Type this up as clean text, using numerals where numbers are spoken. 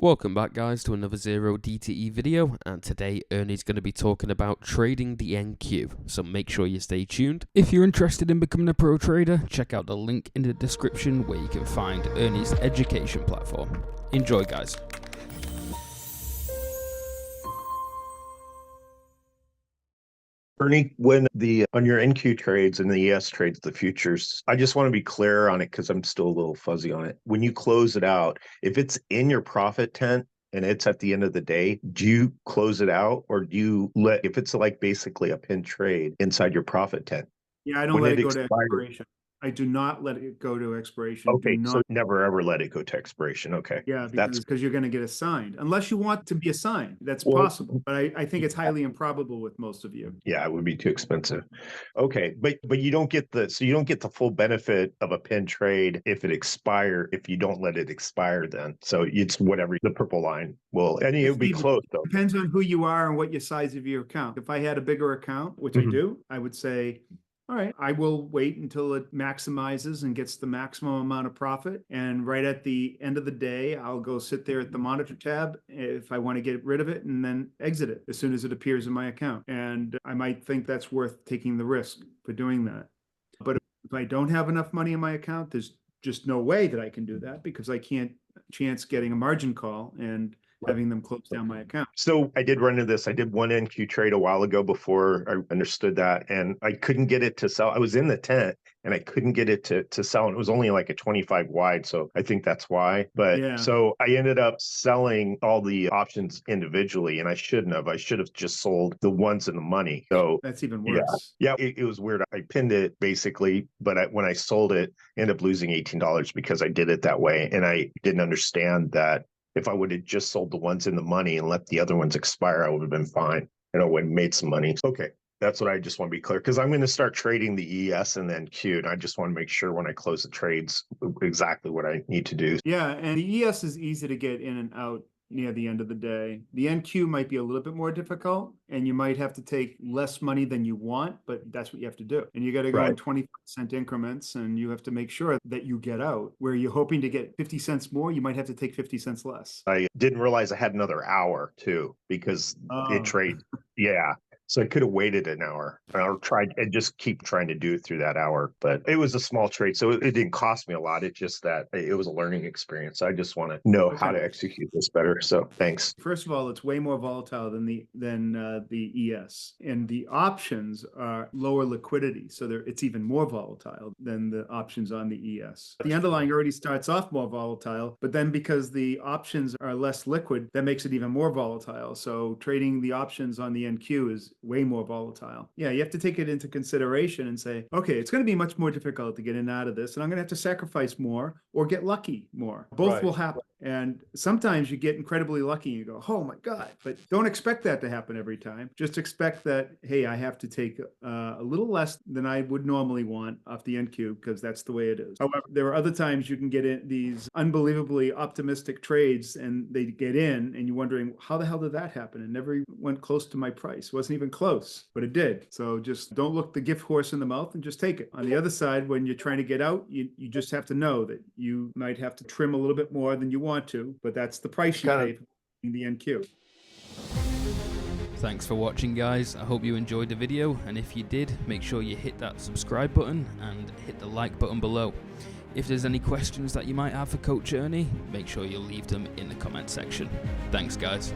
Welcome back guys to another Zero DTE video, and today Ernie's going to be talking about trading the NQ, so make sure you stay tuned. If you're interested in becoming a pro trader, check out the link in the description where you can find Ernie's education platform. Enjoy guys. Ernie, on your NQ trades and the ES trades, the futures, I just want to be clear on it because I'm still a little fuzzy on it. When you close it out, if it's in your profit tent and it's at the end of the day, do you close it out, or do you if it's like basically a pin trade inside your profit tent? Yeah, I don't let it go to expiration. I do not let it go to expiration. Okay, so never ever let it go to expiration. Okay. Yeah, because you're going to get assigned. Unless you want to be assigned. That's possible. But I think it's highly improbable with most of you. Yeah, it would be too expensive. Okay, but you don't get the full benefit of a pin trade if you don't let it expire then. So it's whatever the purple line will, and it would be close though. Depends on who you are and what your size of your account. If I had a bigger account, which I do, I would say, all right, I will wait until it maximizes and gets the maximum amount of profit. And right at the end of the day, I'll go sit there at the monitor tab if I want to get rid of it and then exit it as soon as it appears in my account. And I might think that's worth taking the risk for doing that. But if I don't have enough money in my account, there's just no way that I can do that because I can't chance getting a margin call and having them close down my account. So I did run into this. I did one NQ trade a while ago before I understood that, and I couldn't get it to sell. I was in the tent and I couldn't get it to sell, and it was only like a 25 wide. So I think that's why. But yeah. So I ended up selling all the options individually, and I shouldn't have. I should have just sold the ones in the money. So that's even worse. Yeah, it was weird. I pinned it basically, but when I sold it, I ended up losing $18 because I did it that way, and I didn't understand that. If I would have just sold the ones in the money and let the other ones expire, I would have been fine. And I would have made some money. Okay. That's what I just want to be clear, because I'm going to start trading the ES and then Q. And I just want to make sure when I close the trades, exactly what I need to do. Yeah. And the ES is easy to get in and out near the end of the day. The NQ might be a little bit more difficult, and you might have to take less money than you want, but that's what you have to do. And you got to go in 20% increments, and you have to make sure that you get out. Where you're hoping to get 50 cents more, you might have to take 50 cents less. I didn't realize I had another hour too, because it trade. Yeah. So I could have waited an hour. I'll try and just keep trying to do it through that hour. But it was a small trade, so it didn't cost me a lot. It's just that it was a learning experience. I just want to know how to execute this better. So thanks. First of all, it's way more volatile than the ES, and the options are lower liquidity, so it's even more volatile than the options on the ES. The underlying already starts off more volatile, but then because the options are less liquid, that makes it even more volatile. So trading the options on the NQ is way more volatile. Yeah, you have to take it into consideration and say, okay, it's going to be much more difficult to get in and out of this, and I'm going to have to sacrifice more or get lucky more. Both will happen. And sometimes you get incredibly lucky and you go, oh my God, but don't expect that to happen every time. Just expect that, hey, I have to take a little less than I would normally want off the NQ because that's the way it is. However, there are other times you can get in these unbelievably optimistic trades and they get in and you're wondering, how the hell did that happen? It never went close to my price. It wasn't even close, but it did. So just don't look the gift horse in the mouth and just take it. On the other side, when you're trying to get out, you just have to know that you might have to trim a little bit more than you want to, but that's the price you pay for the NQ. Thanks for watching guys. I hope you enjoyed the video, and if you did, make sure you hit that subscribe button and hit the like button below. If there's any questions that you might have for Coach Ernie, make sure you leave them in the comment section. Thanks guys.